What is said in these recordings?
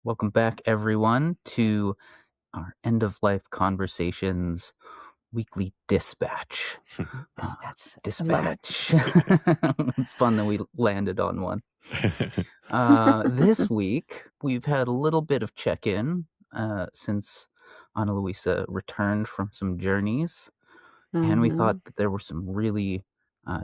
Welcome back, everyone, to our End of Life Conversations weekly dispatch. Dispatch. I love it. Dispatch. It's fun that we landed on one. This week, we've had a little bit of check-in since Ana Luisa returned from some journeys, and we thought Mhm. that there were some really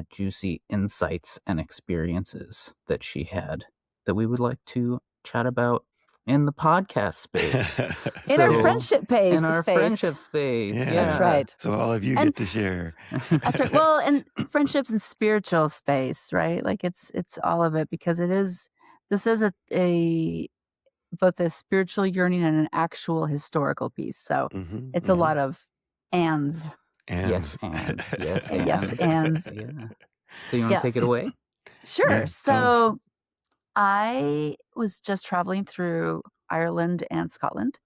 juicy insights and experiences that she had that we would like to chat about in the podcast space. In our So, friendship in our friendship space. space, That's Yeah. right. So all of you And get to share. that's right. Well, and friendships and spiritual space, right? Like it's all of it because this is a both a spiritual yearning and an actual historical piece. So Mm-hmm. it's a Mm-hmm. lot of ands. yes, And and yes, Yes, and ands. yeah. So you want to take it Yes. away? Sure. yeah, tell us. So I was just traveling through Ireland and Scotland.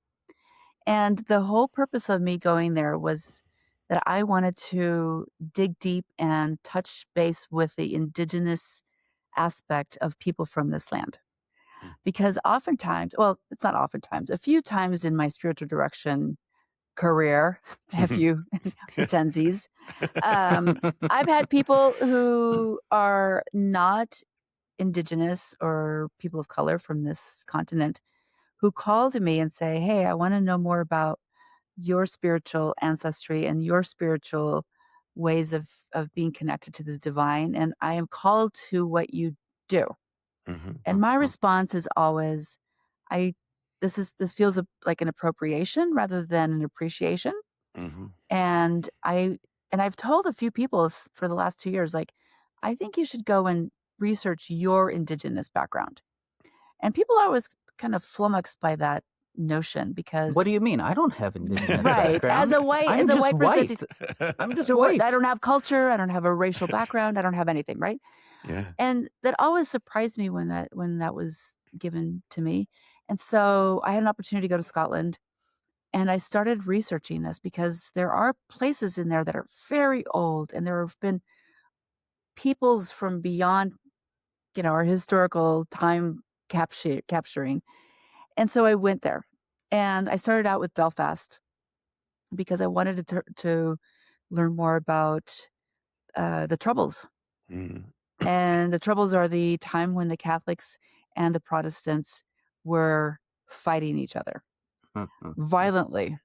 And the whole purpose of me going there was that I wanted to dig deep and touch base with the Indigenous aspect of people from this land. Because oftentimes, well, it's not oftentimes, a few times in my spiritual direction career, a few tensies, I've had people who are not Indigenous or people of color from this continent who call to me and say, "Hey, I want to know more about your spiritual ancestry and your spiritual ways of being connected to the divine, and I am called to what you do." Mm-hmm. And my response is always, "I this feels like an appropriation rather than an appreciation." Mm-hmm. And I've told a few people for the last 2 years, like, "I think you should go and research your Indigenous background." And people are always kind of flummoxed by that notion What because do you mean? I don't have Indigenous right, background. as I'm a just white person, white. I'm just so what, I white. don't have culture, I don't have a racial background, I don't have anything, right? Yeah. And that always surprised me when that was given to me. And so I had an opportunity to go to Scotland and I started researching this because there are places in there that are very old and there have been peoples from beyond, our historical time capturing. And so I went there and I started out with Belfast because I wanted to learn more about the Troubles. Mm-hmm. And the Troubles are the time when the Catholics and the Protestants were fighting each other violently.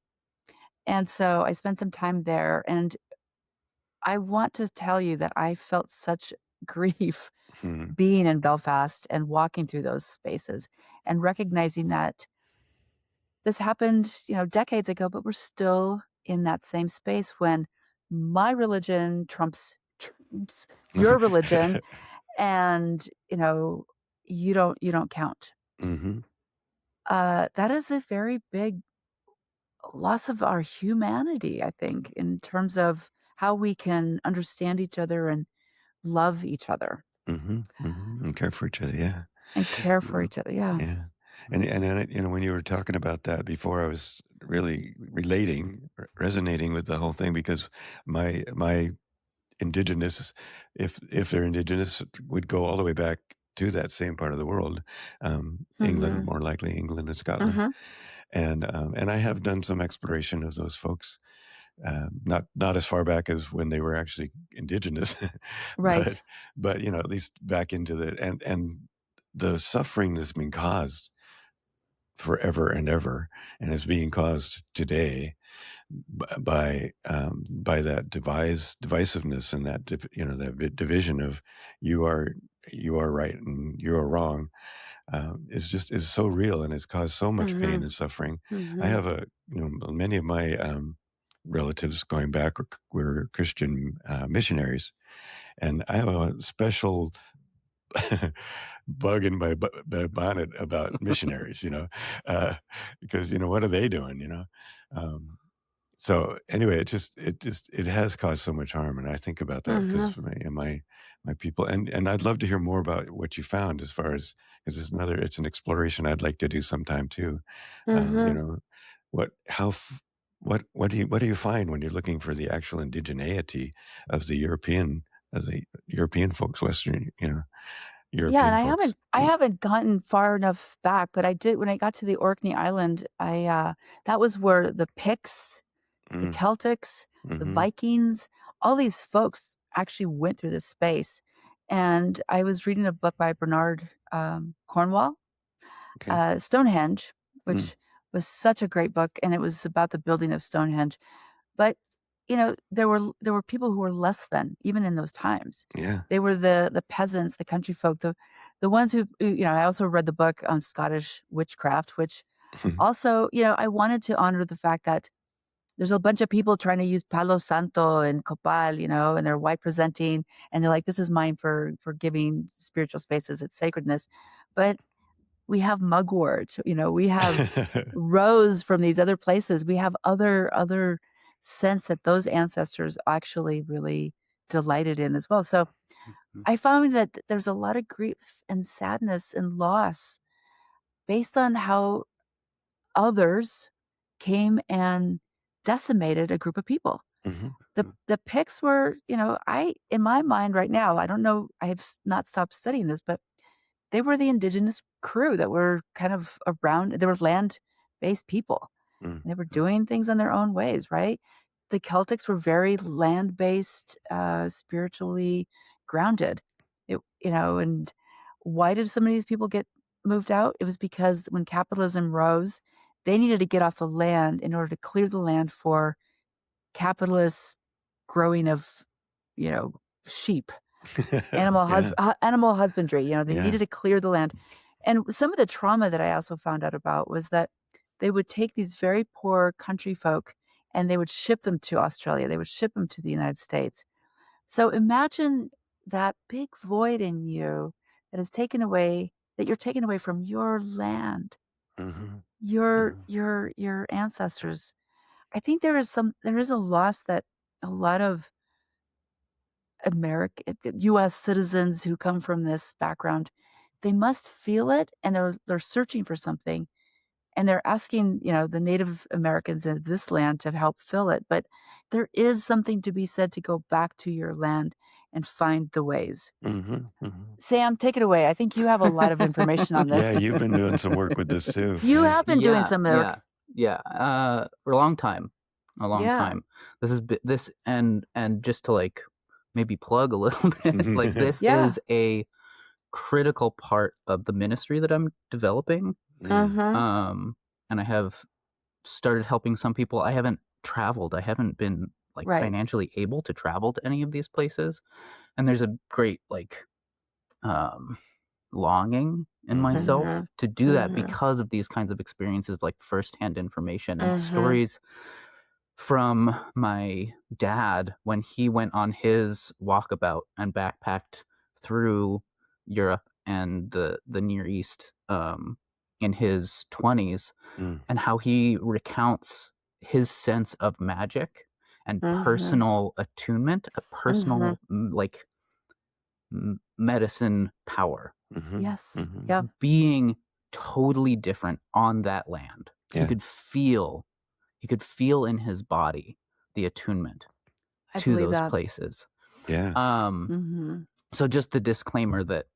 And so I spent some time there. And I want to tell you that I felt such grief Mm-hmm. being in Belfast and walking through those spaces and recognizing that this happened, decades ago, but we're still in that same space when my religion trumps your religion and, you don't count. Mm-hmm. That is a very big loss of our humanity, I think, in terms of how we can understand each other and love each other Mm-hmm. Mm-hmm. And care for each other. Yeah. and care for each other. Yeah. Yeah. And then, when you were talking about that before, I was really resonating with the whole thing because my Indigenous, if they're Indigenous, would go all the way back to that same part of the world, England, Mhm. more likely England and Scotland. Mhm. And I have done some exploration of those folks, not as far back as when they were actually Indigenous, Right. but at least back into and the suffering that's been caused forever and ever, and is being caused today by that divisiveness and that that division of you are right and you are wrong, is so real and has caused so much pain Mhm. and suffering. I Mhm. have many of my relatives going back were Christian missionaries, and I have a special bug in my bonnet about missionaries, because what are they doing, Um, so anyway, it has caused so much harm, and I think about that because Mhm. for my people, and I'd love to hear more about what you found as far as because it's an exploration I'd like to do sometime too. Mhm. What how f- what do you find when you're looking for the actual indigeneity of the European folks, Western, Yeah, and European folks. I Yeah. haven't gotten far enough back, but I did when I got to the Orkney Island, that was where the Picts, the Mm, Celtics, the mhm. Vikings, all these folks actually went through this space. And I was reading a book by Bernard Cornwell, Okay. Stonehenge, Mm, which was such a great book, and it was about the building of Stonehenge. But, there were people who were less than, even in those times. yeah. They were the peasants, the country folk, the ones I also read the book on Scottish witchcraft, which also, I wanted to honor the fact that there's a bunch of people trying to use Palo Santo and Copal, and they're white presenting, and they're like, "This is mine for giving spiritual spaces its sacredness." But we have mugwort, we have rose from these other places. We have other sense that those ancestors actually really delighted in as well. So Mhm. I found that there's a lot of grief and sadness and loss based on how others came and decimated a group of people. Mhm. The Picts were, I in my mind right now, I don't know, I have not stopped studying this, but they were the indigenous crew that were kind of around. They were land-based people. Mm, They were mm, doing things in their own ways, right? The Celtics were very land-based, spiritually grounded. And why did some of these people get moved out? It was because when capitalism rose, they needed to get off the land in order to clear the land for capitalist growing of, you know, sheep. yeah. Animal husbandry, they Yeah. needed to clear the land. And some of the trauma that I also found out about was that they would take these very poor country folk and they would ship them to Australia. They would ship them to the United States. So imagine that big void in you that you're taken away from your land, Mhm. your Mhm. your your ancestors. I think there is a loss that a lot of US citizens who come from this background, they must feel it, and they're searching for something, and they're asking, the Native Americans in this land to help fill it, but there is something to be said to go back to your land and find the ways. Mhm. Mhm. Sam, take it away. I think you have a lot of information on Yeah, this. you've been doing some work with this too, You right? have been doing Yeah, some work. yeah, yeah. For a long time, a long Yeah. time. This and just to like maybe plug a little bit, like this Yeah. is a critical part of the ministry that I'm developing. Mm, Mhm. Um, and I have started helping some people. I haven't traveled. I haven't been like Right. financially able to travel to any of these places. And there's a great like um longing in mhm, myself Mhm. to do that Mhm. because of these kinds of experiences, like firsthand information and Mhm. stories from my dad when he went on his walkabout and backpacked through Europe and the Near East in his 20s, mm, and how he recounts his sense of magic and Mhm. personal attunement, a Mhm. personal like medicine power mhm, Yes. mhm. Yeah. being totally different on that land. He Yeah, could feel he could feel in his body the attunement I to believe those that. places. yeah. Um, Mhm. so just the disclaimer that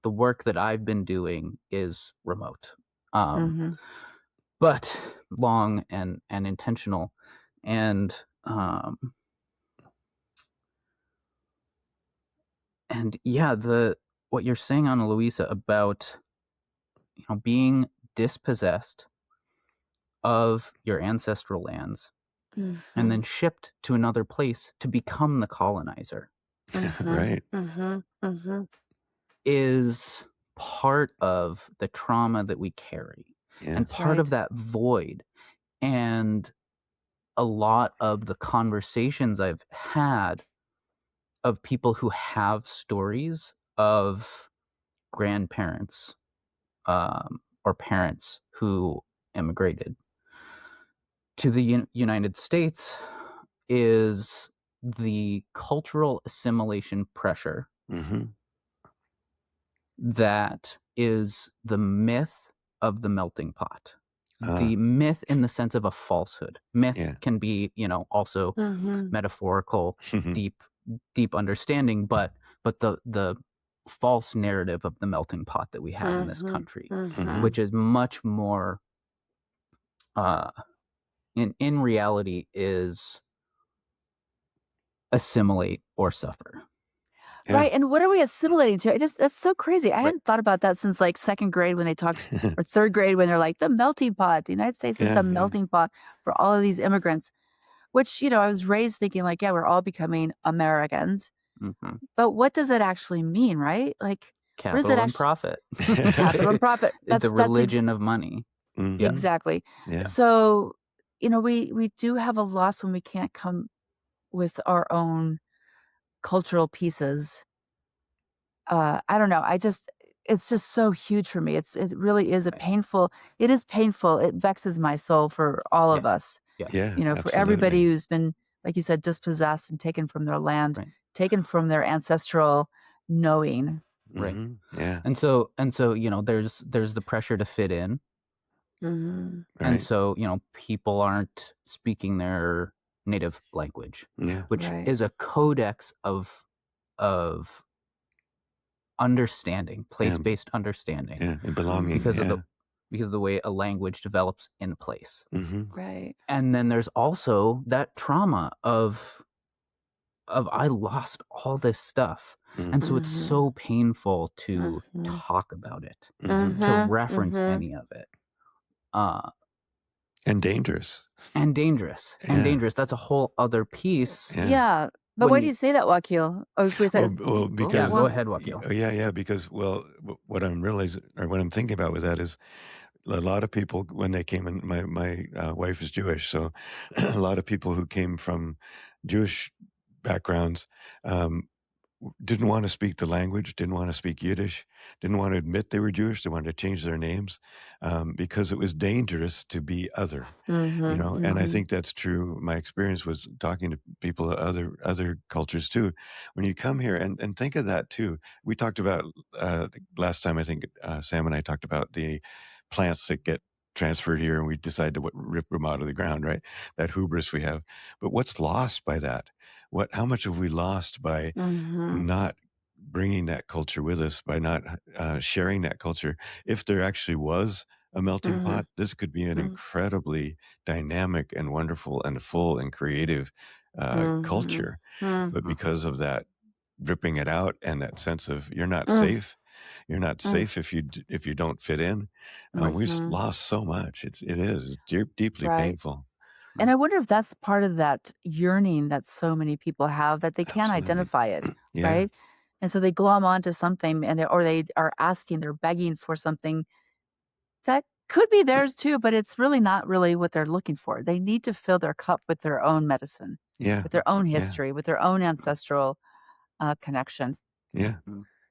the work that I've been doing is remote, um, Mhm. but long and intentional, and um, and yeah, the what you're saying, Ana Luisa, about being dispossessed of your ancestral lands and then Mhm. shipped to another place to become the colonizer Mhm. Right. Mhm. Mhm. is part of the trauma that we carry and Yeah. That's part of right. that void. And a lot of the conversations I've had of people who have stories of grandparents or parents who immigrated to the United States is the cultural assimilation pressure Mhm. that is the myth of the melting pot. Ah, The myth in the sense of a falsehood. Myth yeah. can be, also Mhm. metaphorical, deep, deep understanding, but the false narrative of the melting pot that we have in this country, which is much more in reality is assimilate or suffer. Yeah. Right. And what are we assimilating to? That's so crazy. I hadn't thought about that since like second grade when they talked, or third grade when they're like the melting pot. The United States is Yeah, the melting pot for all of these immigrants, which, I was raised thinking like, yeah, we're all becoming Americans. Mhm. But what does it actually mean, right? Like, what does it Capital and actually profit. capital and profit? The religion of money. Mhm. Yeah. Exactly. Yeah. So, we do have a loss when we can't come with our own cultural pieces. I don't know. It's just so huge for me. It really is Right. painful. It is painful. It vexes my soul for all of us. Yeah. Yeah, For everybody absolutely. who's been, like you said, dispossessed and taken from their land, Right. taken from their ancestral knowing. Right. Mhm. Yeah. And so there's the pressure to fit in. Mhm. And Right. so, people aren't speaking their native language, Yeah. which Right. is a codex of understanding, place-based understanding, Yeah. And belonging. because of Yeah. the way a language develops in place. Mhm. Right. And then there's also that trauma of I lost all this stuff. And so it's Mhm. so painful to Mhm. talk about it, Mhm. to Mhm. reference Mhm. any of it. And dangerous. And dangerous. Yeah. That's a whole other piece. Yeah. Yeah. But why do you say that, Wakil? Oh, we said Well, because go ahead, Wakil. yeah, because what I'm realizing or what I'm thinking about with that is a lot of people when they came in. My wife is Jewish, so a lot of people who came from Jewish backgrounds um, didn't want to speak the language, didn't want to speak Yiddish, didn't want to admit they were Jewish. They wanted to change their names because it was dangerous to be other. And I think that's true. My experience was talking to people of other cultures too. When you come here and think of that too, we talked about last time. I think Sam and I talked about the plants that get transferred here, and we decide to rip them out of the ground. Right, that hubris we have. But what's lost by that? How much have we lost by not bringing that culture with us, by not sharing that culture? If there actually was a melting pot, this could be an incredibly dynamic and wonderful and full and creative culture. But because of that ripping it out and that sense of you're not safe, if you don't fit in, we've lost so much. It is deeply Right. painful. And I wonder if that's part of that yearning that so many people have that they can't Absolutely. identify it, Yeah. right? And so they glom onto something or they are asking, they're begging for something that could be theirs too, but it's really not really what they're looking for. They need to fill their cup with their own medicine, Yeah. with their own Yeah. history, with their own ancestral connection. Yeah.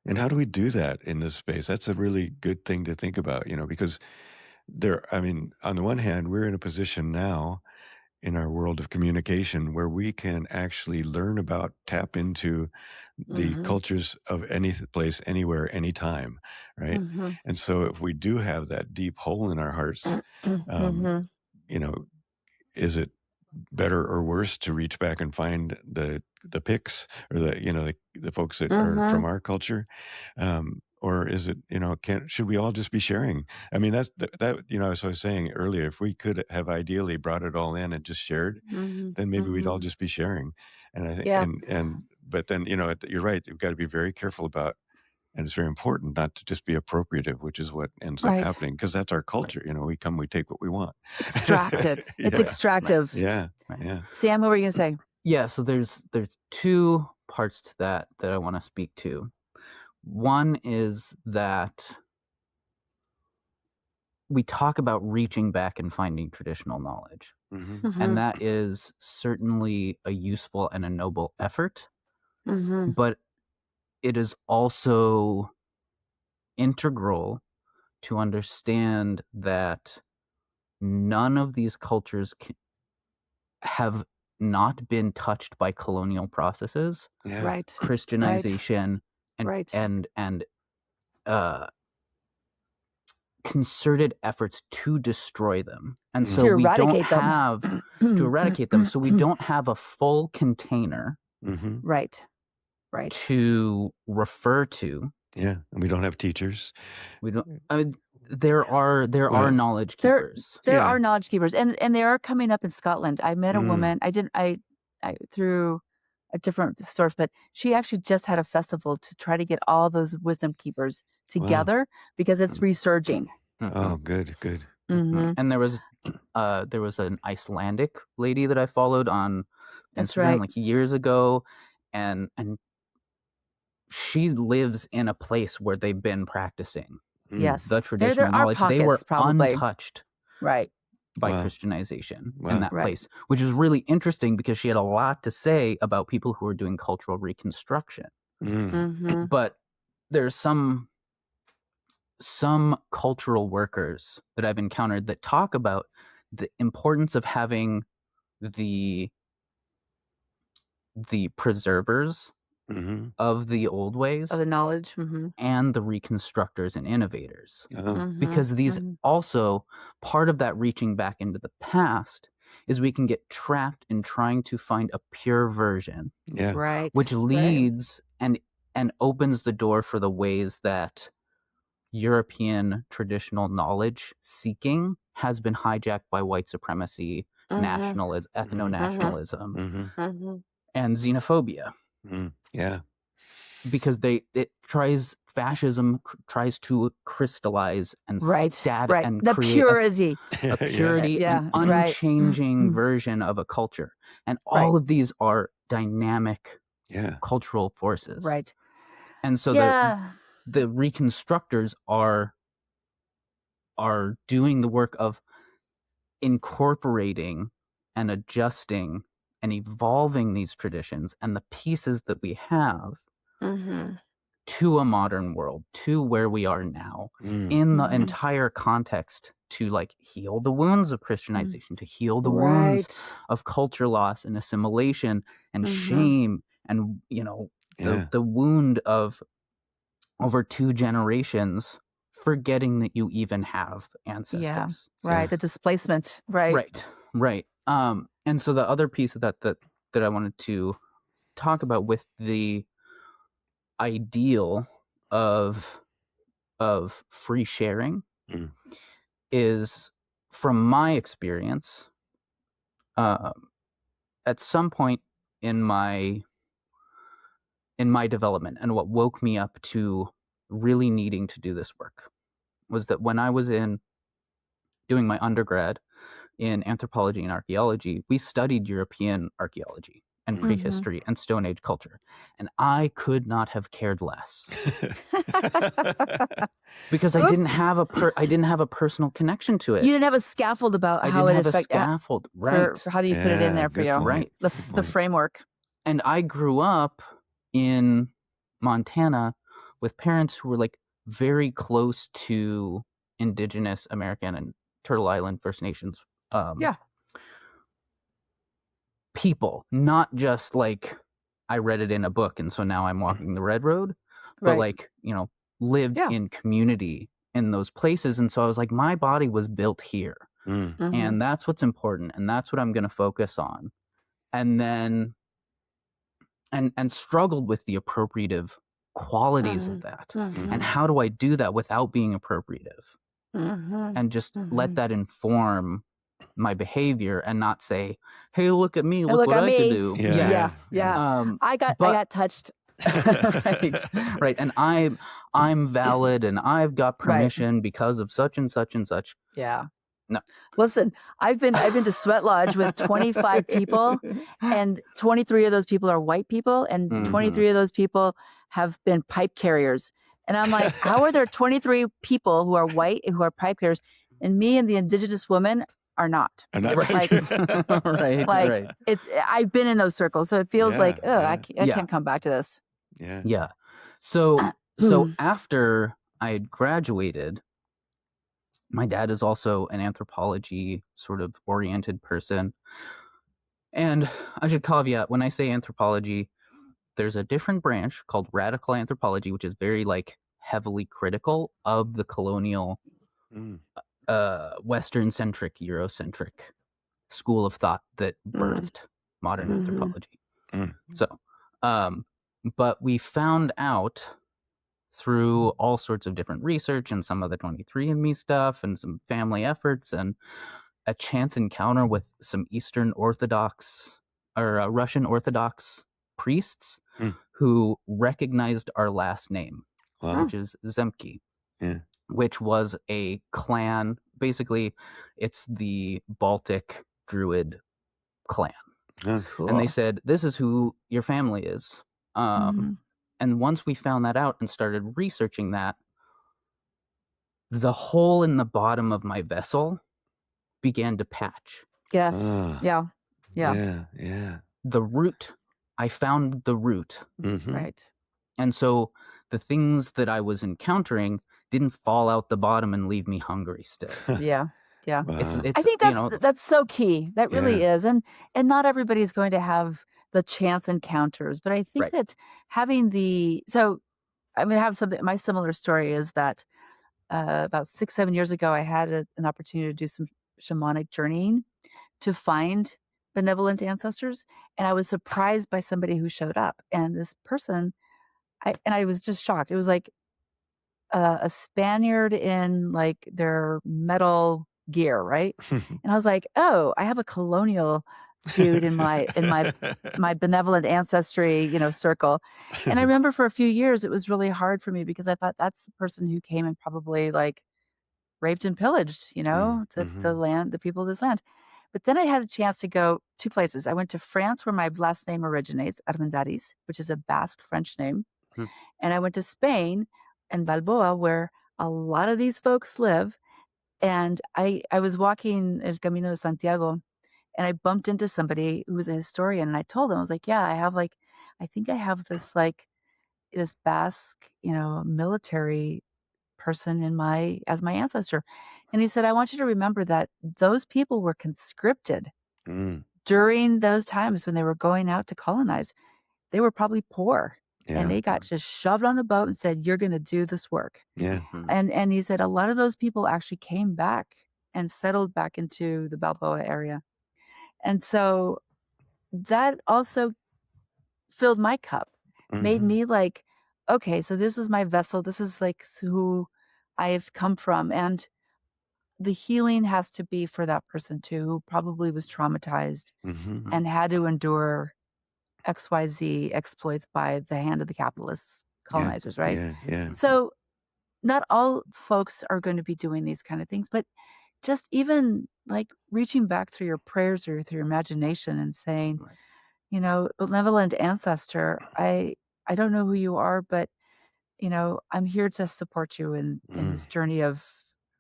And how do we do that in this space? That's a really good thing to think about, because on the one hand, we're in a position now in our world of communication where we can actually learn about, tap into the cultures of any place, anywhere, anytime, right? And so if we do have that deep hole in our hearts, you know, is it better or worse to reach back and find the pics or the folks that are from our culture, or is it should we all just be sharing? I mean, that's that as I was saying earlier, if we could have ideally brought it all in and just shared, then maybe we'd all just be sharing. And I think Yeah. but then you're right, you've got to be very careful about. And it's very important not to just be appropriative, which is what ends up Right. happening, because that's our culture. We come, we take what we want. Extracted. It's Yeah. extractive. Yeah. Right. Yeah. Sam, what were you going to say? Yeah, so there's two parts to that I want to speak to. One is that we talk about reaching back and finding traditional knowledge. And that is certainly a useful and a noble effort, but it is also integral to understand that none of these cultures have not been touched by colonial processes, Yeah. Right. Christianization, Right. and concerted efforts to destroy them. And so To we don't eradicate them. have to eradicate them. So we don't have a full container Mm-hmm. Right. to refer to Yeah, and we don't have teachers. We don't. I mean, there are Well, knowledge There keepers. there yeah. are knowledge keepers, and they are coming up in Scotland. I met a Mm, woman. I through a different source, but she actually just had a festival to try to get all those wisdom keepers wow. together because it's resurging. Hmm. Oh, good, good. Hmm. And there was an Icelandic lady that I followed on That's Instagram right. like years ago, and she lives in a place where they've been practicing Mm, the Yes, there traditional are knowledge. They were pockets probably. untouched Right, by wow, Christianization in wow. that right. place, which is really interesting because she had a lot to say about people who are doing cultural reconstruction. Mm, Hmm. But there's some cultural workers that I've encountered that talk about the importance of having the preservers mm-hmm. of the old Of ways the knowledge. Hmm. and the reconstructors and innovators, Oh, Hmm. because these Hmm. also, part of that reaching back into the past is we can get trapped in trying to find a pure version, yeah. Right, which right. leads and opens the door for the ways that European traditional knowledge seeking has been hijacked by white supremacy, Hmm. nationalism, Mm-hmm. Hmm. ethno-nationalism, Mm-hmm. Hmm. and xenophobia, Mm, yeah. because fascism tries to crystallize and Right, right. and The create purity. a Yeah. purity, an Yeah, right. unchanging version of a culture, and Right, all of these are dynamic Yeah. cultural forces. right. And so Yeah. the reconstructors are doing the work of incorporating and adjusting and evolving these traditions and the pieces that we have Hmm. to a modern world, to where we are now, Mm, in the Hmm. entire context, to like heal the wounds of Christianization, to heal the wounds Right. of culture loss and assimilation and Hmm. shame, and yeah. the wound of over 2 generations forgetting that you even have Yeah. ancestors. Right. Yeah. The displacement. Right. Right. And so the other piece of that I wanted to talk about with the ideal of free sharing Mm, is, from my experience, um, at some point in my development, and what woke me up to really needing to do this work, was that when I was doing my undergrad in anthropology and archaeology, we studied European archaeology and mm. Hmm. prehistory and Stone Age culture, and I could not have cared less, because Oops. I didn't have a personal connection to You it. didn't have a scaffold about I how didn't it have a affect scaffold. for Right. how do you put it in Yeah, there for good you? point. Right. Good The point. framework. And I grew up in Montana with parents who were like very close to Indigenous American and Turtle Island First Nations um, Yeah. people, not just like I read it in a book and so now I'm walking the red road, but Right. like, lived Yeah. in community in those places. And so I was like, my body was built here, Mm, Hmm. and that's what's important, and that's what I'm going to focus on. And then and struggled with the appropriative qualities of Hmm. that, and Hmm. mm-hmm. how do I do that without being appropriative, Hmm. and just let Hmm. that inform my behavior and not say, hey, look at me, Hey, look look what at I could me. do. Yeah, Yeah. Yeah. yeah, yeah. Yeah. I But got touched. right, right, and I'm valid and I've got Right. permission because of such and such and such. Yeah. No. Listen, I've been to Sweat Lodge with 25 people, and 23 of those people are white people, and Mm, 23 of those people have been pipe carriers. And I'm like, how are there 23 people who are white who are pipe carriers, and me and the Indigenous woman are not? I'm not Right. Right, Like right. I've been in those circles, so it feels Yeah, like, oh, yeah, I Yeah. can't come back to this. yeah. Yeah. So after I had graduated, my dad is also an anthropology sort of oriented person. And I should caveat, when I say anthropology, there's a different branch called radical anthropology, which is very like heavily critical of the colonial Mm, Western centric, Eurocentric school of thought that Mm. birthed modern Mhm. anthropology. mm, So but we found out through all sorts of different research and some of the 23andMe stuff and some family efforts and a chance encounter with some Eastern Orthodox or Russian Orthodox priests who recognized our last name, Wow. which is Zemke, Yeah. which was a clan. Basically, it's the Baltic Druid clan. Cool. And they said, this is who your family is. And once we found that out and started researching that, the hole in the bottom of my vessel began to patch. Yes. Yeah. Yeah. The root, I found the root. Right. And so the things that I was encountering didn't fall out the bottom and leave me hungry still. Yeah. Wow. It's I think that's so key. That really is. And not everybody's going to have the chance encounters, but I think that having so I'm going to have something. My similar story is that about 6-7 years ago, I had an opportunity to do some shamanic journeying to find benevolent ancestors, and I was surprised by somebody who showed up. And this person, I was just shocked. It was like a Spaniard in like their metal gear, right? And I was like, oh, I have a colonial dude in my benevolent ancestry, circle. And I remember for a few years it was really hard for me because I thought that's the person who came and probably like raped and pillaged, the land, the people of this land. But then I had a chance to go 2 places. I went to France, where my last name originates, Armendariz, which is a Basque French name. And I went to Spain and Balboa, where a lot of these folks live. And I was walking El Camino de Santiago, and I bumped into somebody who was a historian. And I told him, I was like, yeah, I think I have this this Basque, military person as my ancestor. And he said, I want you to remember that those people were conscripted during those times when they were going out to colonize. They were probably poor. And they got just shoved on the boat and said, you're going to do this work. And he said a lot of those people actually came back and settled back into the Balboa area. And so that also filled my cup, made me like, okay, so this is my vessel. This is like who I've come from. And the healing has to be for that person too, who probably was traumatized and had to endure XYZ exploits by the hand of the capitalist colonizers, right? So not all folks are going to be doing these kind of things, but just even like reaching back through your prayers or through your imagination and saying, benevolent ancestor, I don't know who you are, but I'm here to support you in this journey of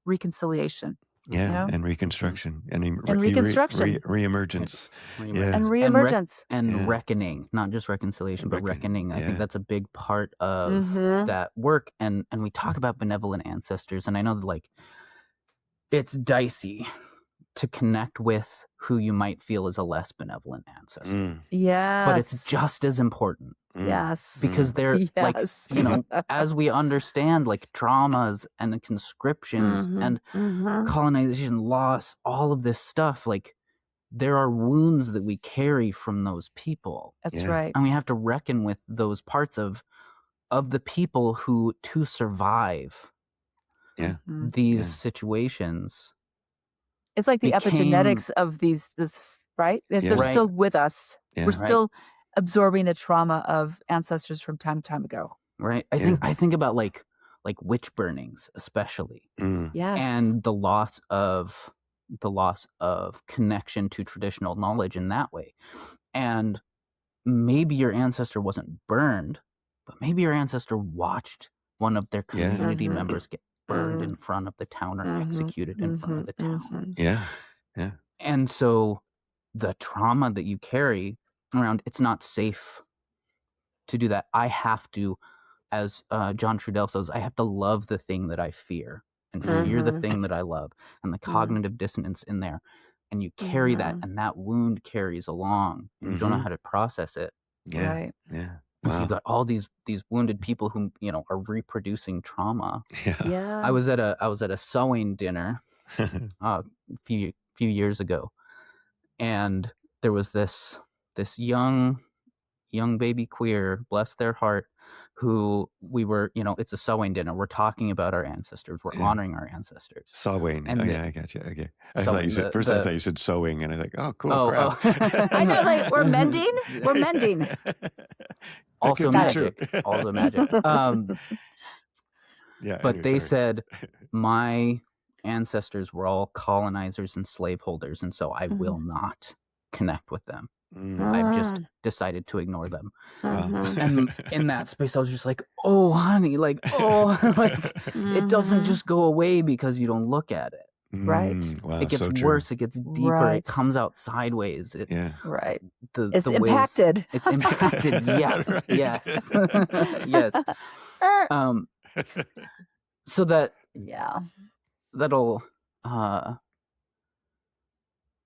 reconciliation. And reconstruction and reconstruction, reemergence, and reemergence, and reckoning, not just reconciliation, but reckoning. I think that's a big part of that work. And we talk about benevolent ancestors, and I know that like it's dicey to connect with who you might feel is a less benevolent ancestor. Yes, but it's just as important. Yes, because they're like, as we understand like traumas and conscriptions and colonization, loss, all of this stuff, like there are wounds that we carry from those people. That's right. And we have to reckon with those parts of the people who, to survive these situations, it's like the epigenetics of this, right? They're still with us. We're still absorbing the trauma of ancestors from time ago. Right. I think about like witch burnings, especially. Yes. And the loss of connection to traditional knowledge in that way. And maybe your ancestor wasn't burned, but maybe your ancestor watched one of their community members get burned in front of the town or executed in front of the town. And so the trauma that you carry around, it's not safe to do that. I have to, as John Trudell says, I have to love the thing that I fear and fear the thing that I love, and the cognitive dissonance in there. And you carry that, and that wound carries along, and you don't know how to process it. Right. So you've got all these wounded people who are reproducing trauma. I was at a sewing dinner a few years ago, and there was this young young baby queer, bless their heart, who we were, it's a sewing dinner. We're talking about our ancestors. We're Yeah. honoring our ancestors. Sewing. And Yeah, I got you. Okay. I thought you sewing, said first. I thought you said sewing, and I think, oh, cool, crap. I know, like, we're mending. We're mending. That could Also be magic. true. Also magic. Yeah. But Anyway, they sorry. said my ancestors were all colonizers and slaveholders, and so I will not connect with them. I've just decided to ignore them. And in that space, I was just like, oh, honey, like, it doesn't just go away because you don't look at it. Right. Wow, It gets so worse. true. It gets deeper. Right. It comes out sideways. Yeah. Right. It's impacted. It's impacted. Yes. Right. Yes. Yes. So that'll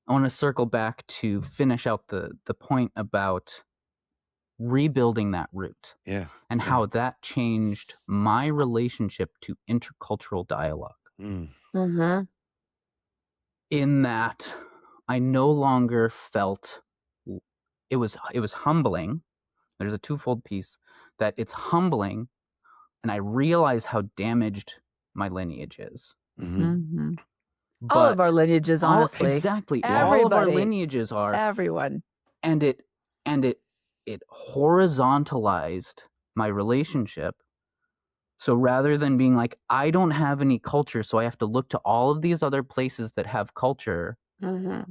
I want to circle back to finish out the point about rebuilding that root. Yeah. And how that changed my relationship to intercultural dialogue. In that I no longer felt it was humbling. There's a twofold piece, that it's humbling, and I realize how damaged my lineage is. All of our lineages, honestly. Exactly. Everybody. All of our lineages are. Everyone. And it horizontalized my relationship. So rather than being like, I don't have any culture, so I have to look to all of these other places that have culture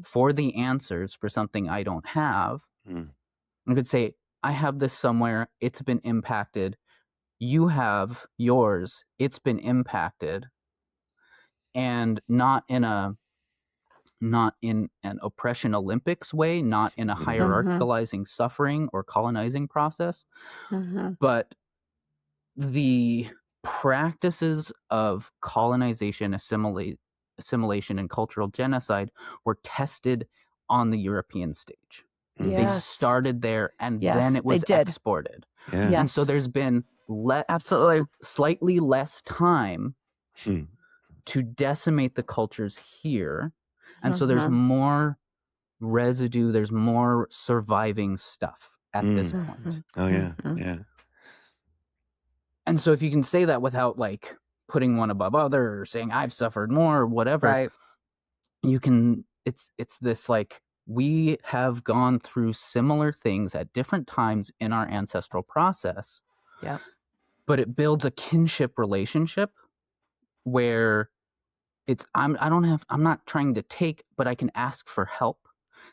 for the answers for something I don't have, I could say, I have this somewhere, it's been impacted. You have yours, it's been impacted. And not in an oppression Olympics way, not in a hierarchicalizing suffering or colonizing process, but the practices of colonization, assimilation, and cultural genocide were tested on the European stage. Yes. They started there, and then it was exported. Yeah. Yes. And so there's been absolutely slightly less time to decimate the cultures here. And so there's more residue, there's more surviving stuff at this point. Oh, yeah. Yeah. And so if you can say that without like putting one above other or saying I've suffered more or whatever, you can, it's this like, we have gone through similar things at different times in our ancestral process. Yeah. But it builds a kinship relationship where I'm not trying to take, but I can ask for help.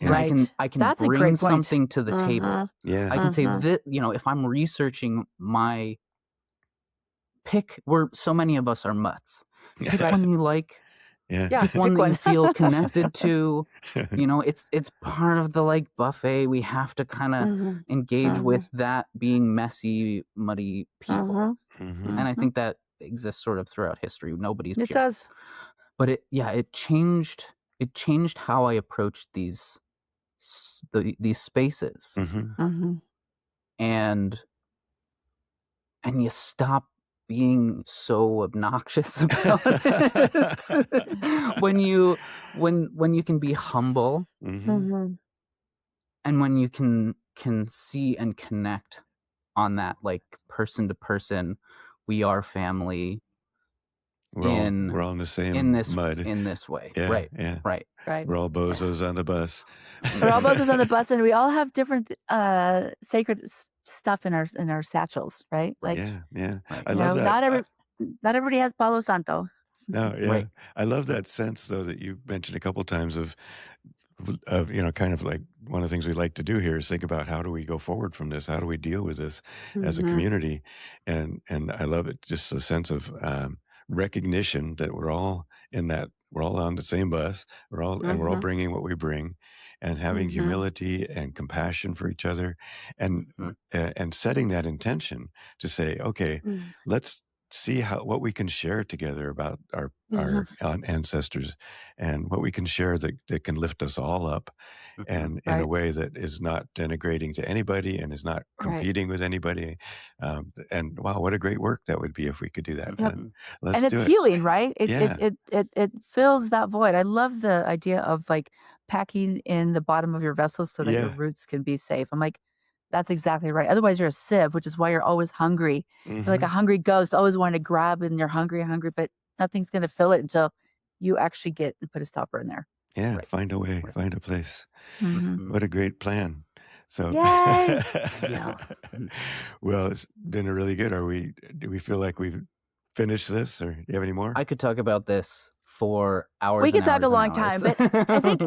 Yeah. Right. I can That's bring something to the table. Yeah. I can say that, if I'm researching my where so many of us are mutts. Pick one you like. Yeah. Pick one that you feel connected to. It's part of the like buffet. We have to kind of engage with that being messy, muddy people. And I think that exists sort of throughout history. Nobody's pure. It does. But it changed how I approached these spaces. And you stop being so obnoxious about it. when you can be humble, and when you can see and connect on that like person to person, we are family. We're all in the same mud in this way. Yeah, right. Yeah. Right. We're all bozos on the bus. We're all bozos on the bus, and we all have different sacred stuff in our satchels, right? Like, yeah. I love that. Not everybody has Palo Santo. No, yeah. Right. I love that sense, though, that you mentioned a couple of times of kind of like one of the things we like to do here is think about how do we go forward from this? How do we deal with this as a community? And I love it, just a sense of recognition that we're all on the same bus. We're all bringing what we bring, and having humility and compassion for each other, and setting that intention to say, okay, let's see what we can share together about our ancestors, and what we can share that can lift us all up, and in a way that is not denigrating to anybody and is not competing with anybody. And wow, what a great work that would be if we could do that. Yep. And it's healing, right? Yeah. It fills that void. I love the idea of like packing in the bottom of your vessel so that your roots can be safe. I'm like, That's exactly right. Otherwise, you're a sieve, which is why you're always hungry. You're like a hungry ghost, always wanting to grab, and you're hungry, but nothing's going to fill it until you actually get and put a stopper in there. Yeah, Right. find a way, find a place. Mm-hmm. What a great plan. So, Yay! Yeah. Well, it's been a really good. Do we feel like we've finished this, or do you have any more? I could talk about this for hours. We could and talk hours a and long hours. time, but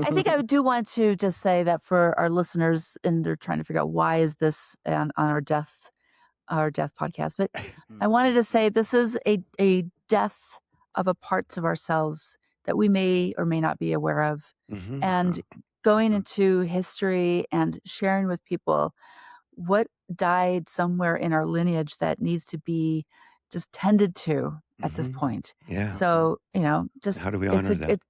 I think I do want to just say that for our listeners, and they're trying to figure out why is this on our death podcast. But I wanted to say this is a death of a parts of ourselves that we may or may not be aware of, and going into history and sharing with people what died somewhere in our lineage that needs to be just tended to at this point. Yeah. So, just How do we honor that?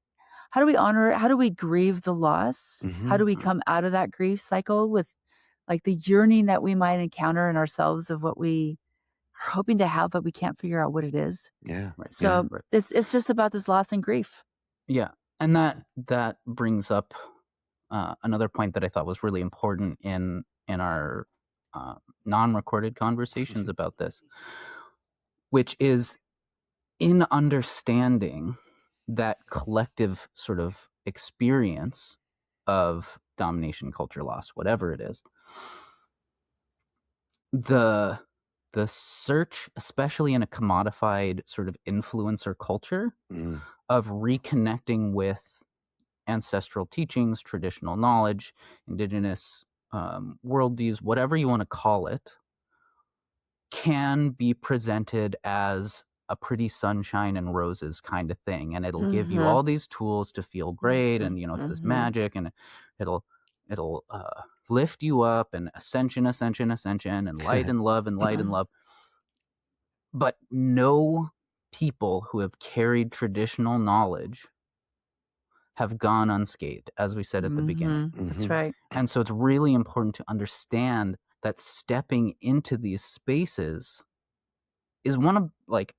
how do we honor it? How do we grieve the loss? How do we come out of that grief cycle with like the yearning that we might encounter in ourselves of what we are hoping to have, but we can't figure out what it is. Yeah. So it's just about this loss and grief. Yeah. And that brings up another point that I thought was really important in our non-recorded conversations about this, which is in understanding that collective sort of experience of domination, culture, loss, whatever it is, the search, especially in a commodified sort of influencer culture, of reconnecting with ancestral teachings, traditional knowledge, indigenous worldviews, whatever you want to call it, can be presented as a pretty sunshine and roses kind of thing, and it'll give you all these tools to feel great, and it's this magic, and it'll lift you up, and ascension, and light and love, and light and love. But no people who have carried traditional knowledge have gone unscathed, as we said at the beginning. That's right. And so it's really important to understand that stepping into these spaces is one of like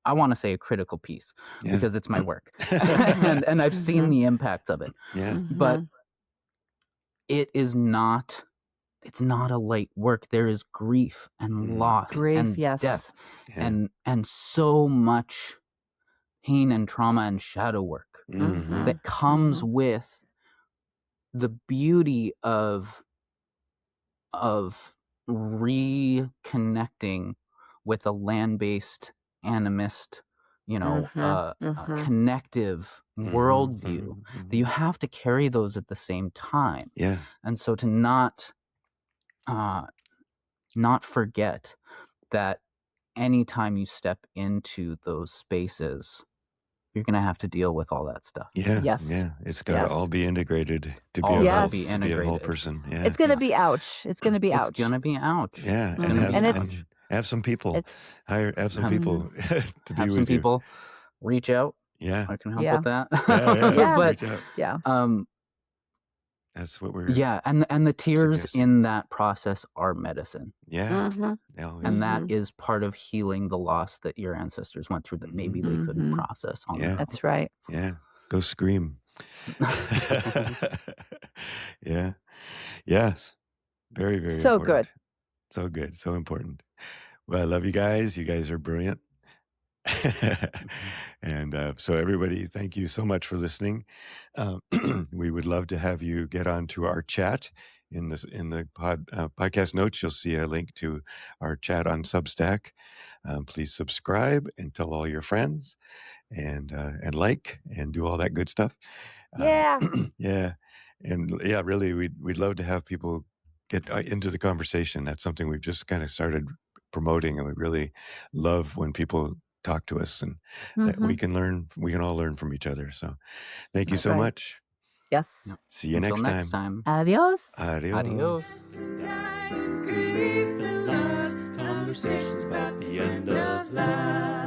I want to say a critical piece, because it's my work and I've seen the impacts of it. But it's not a light work. There is grief and loss and death and so much pain and trauma and shadow work that comes with the beauty of reconnecting with a land-based animist, connective worldview. That you have to carry those at the same time. And so to not forget that anytime you step into those spaces, you're going to have to deal with all that stuff. It's got to all be integrated to be All a gotta whole, be be a integrated. whole person. It's going to be ouch. It's going to be ouch. It's going to be ouch. Yeah, It's gonna be ouch. and have some people, have some people to be Have with some people you. reach out. Yeah, I can help with that. Reach out. Yeah. That's what we're. And the tears suggesting. in that process are medicine. Yeah, they always- And that is part of healing the loss that your ancestors went through that maybe they couldn't process on their own. That's right. Yeah, go scream. Yeah. Yes. Very, very So important. good. So good. So important. Well, I love you guys. You guys are brilliant. And so everybody, thank you so much for listening. We would love to have you get onto our chat. In the podcast notes, you'll see a link to our chat on Substack. Please subscribe and tell all your friends, and like and do all that good stuff. Yeah. Really, we'd love to have people get into the conversation. That's something we've just kind of started promoting, and we really love when people talk to us, and that we can all learn from each other. So thank you so much. Yes. See you Until next time. Adios. Adios. Grief and loss, conversations about the end of life.